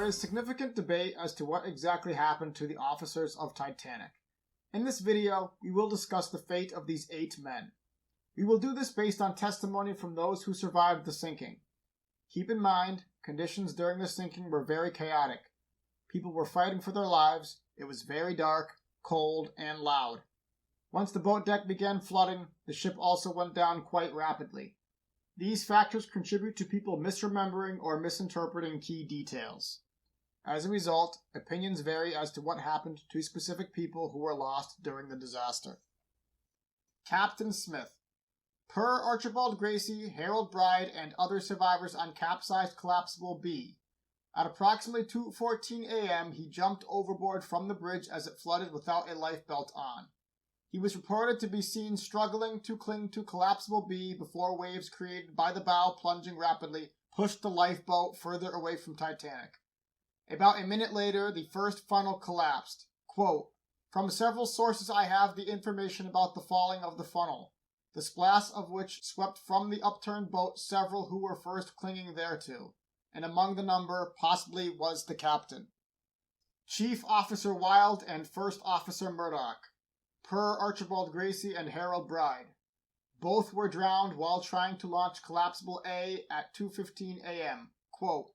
There is significant debate as to what exactly happened to the officers of Titanic. In this video, we will discuss the fate of these 8 men. We will do this based on testimony from those who survived the sinking. Keep in mind, conditions during the sinking were very chaotic. People were fighting for their lives, it was very dark, cold, and loud. Once the boat deck began flooding, the ship also went down quite rapidly. These factors contribute to people misremembering or misinterpreting key details. As a result, opinions vary as to what happened to specific people who were lost during the disaster. Captain Smith. Per Archibald Gracie, Harold Bride, and other survivors on capsized collapsible B. At approximately 2:14 a.m., he jumped overboard from the bridge as it flooded without a lifebelt on. He was reported to be seen struggling to cling to collapsible B before waves created by the bow plunging rapidly pushed the lifeboat further away from Titanic. About a minute later, the first funnel collapsed. Quote, "From several sources I have the information about the falling of the funnel, the splash of which swept from the upturned boat several who were first clinging thereto, and among the number possibly was the captain. Chief Officer Wilde and First Officer Murdoch. Per Archibald Gracie and Harold Bride. Both were drowned while trying to launch collapsible A at 2:15 a.m. Quote,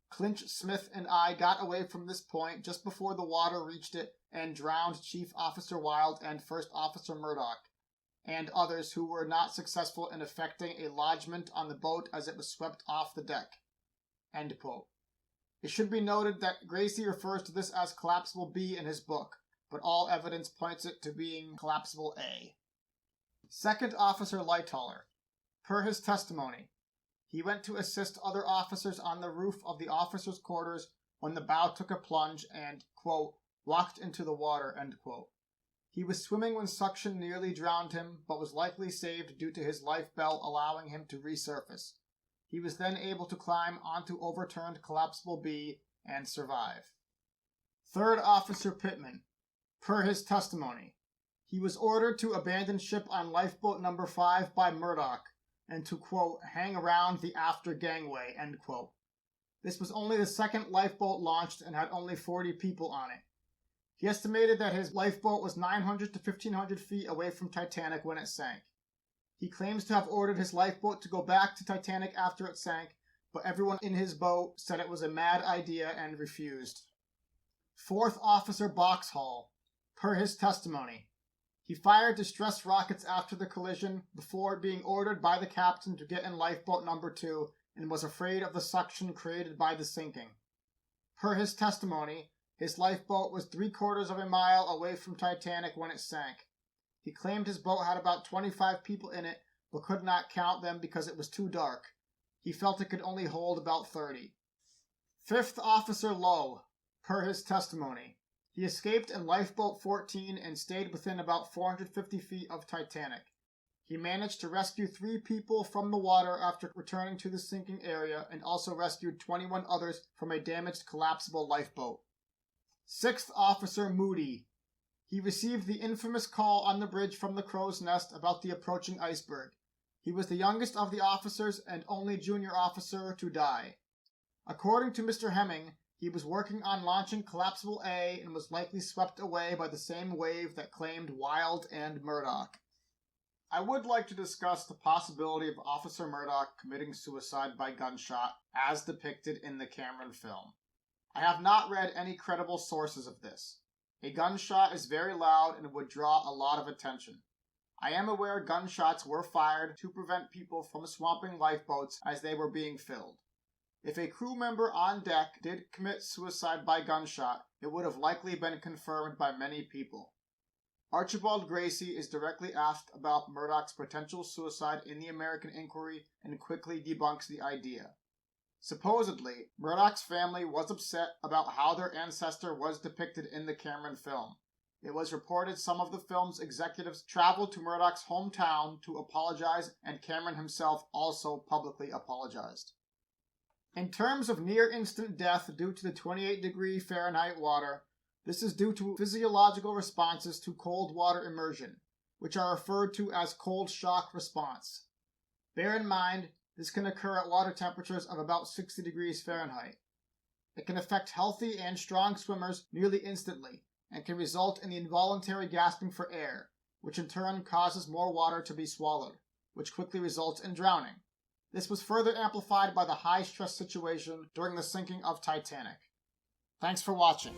Clinch Smith and I got away from this point just before the water reached it and drowned Chief Officer Wilde and First Officer Murdoch, and others who were not successful in effecting a lodgment on the boat as it was swept off the deck." End quote. It should be noted that Gracie refers to this as collapsible B in his book, but all evidence points it to being collapsible A. Second Officer Lightoller. Per his testimony, he went to assist other officers on the roof of the officers' quarters when the bow took a plunge and, quote, walked into the water, end quote. He was swimming when suction nearly drowned him, but was likely saved due to his life belt allowing him to resurface. He was then able to climb onto overturned collapsible B and survive. Third Officer Pittman. Per his testimony, he was ordered to abandon ship on lifeboat number 5 by Murdoch and to, quote, hang around the after gangway, end quote. This was only the second lifeboat launched and had only 40 people on it. He estimated that his lifeboat was 900 to 1,500 feet away from Titanic when it sank. He claims to have ordered his lifeboat to go back to Titanic after it sank, but everyone in his boat said it was a mad idea and refused. Fourth Officer Boxhall. Per his testimony, he fired distress rockets after the collision before being ordered by the captain to get in lifeboat number 2 and was afraid of the suction created by the sinking. Per his testimony, his lifeboat was 3/4 of a mile away from Titanic when it sank. He claimed his boat had about 25 people in it, but could not count them because it was too dark. He felt it could only hold about 30. Fifth Officer Lowe. Per his testimony, he escaped in Lifeboat 14 and stayed within about 450 feet of Titanic. He managed to rescue 3 people from the water after returning to the sinking area and also rescued 21 others from a damaged collapsible lifeboat. Sixth Officer Moody. He received the infamous call on the bridge from the Crow's Nest about the approaching iceberg. He was the youngest of the officers and only junior officer to die. According to Mr. Hemming, he was working on launching collapsible A and was likely swept away by the same wave that claimed Wilde and Murdoch. I would like to discuss the possibility of Officer Murdoch committing suicide by gunshot as depicted in the Cameron film. I have not read any credible sources of this. A gunshot is very loud and would draw a lot of attention. I am aware gunshots were fired to prevent people from swamping lifeboats as they were being filled. If a crew member on deck did commit suicide by gunshot, it would have likely been confirmed by many people. Archibald Gracie is directly asked about Murdoch's potential suicide in the American Inquiry and quickly debunks the idea. Supposedly, Murdoch's family was upset about how their ancestor was depicted in the Cameron film. It was reported some of the film's executives traveled to Murdoch's hometown to apologize, and Cameron himself also publicly apologized. In terms of near-instant death due to the 28-degree Fahrenheit water, this is due to physiological responses to cold water immersion, which are referred to as cold shock response. Bear in mind, this can occur at water temperatures of about 60 degrees Fahrenheit. It can affect healthy and strong swimmers nearly instantly, and can result in the involuntary gasping for air, which in turn causes more water to be swallowed, which quickly results in drowning. This was further amplified by the high-stress situation during the sinking of Titanic. Thanks for watching.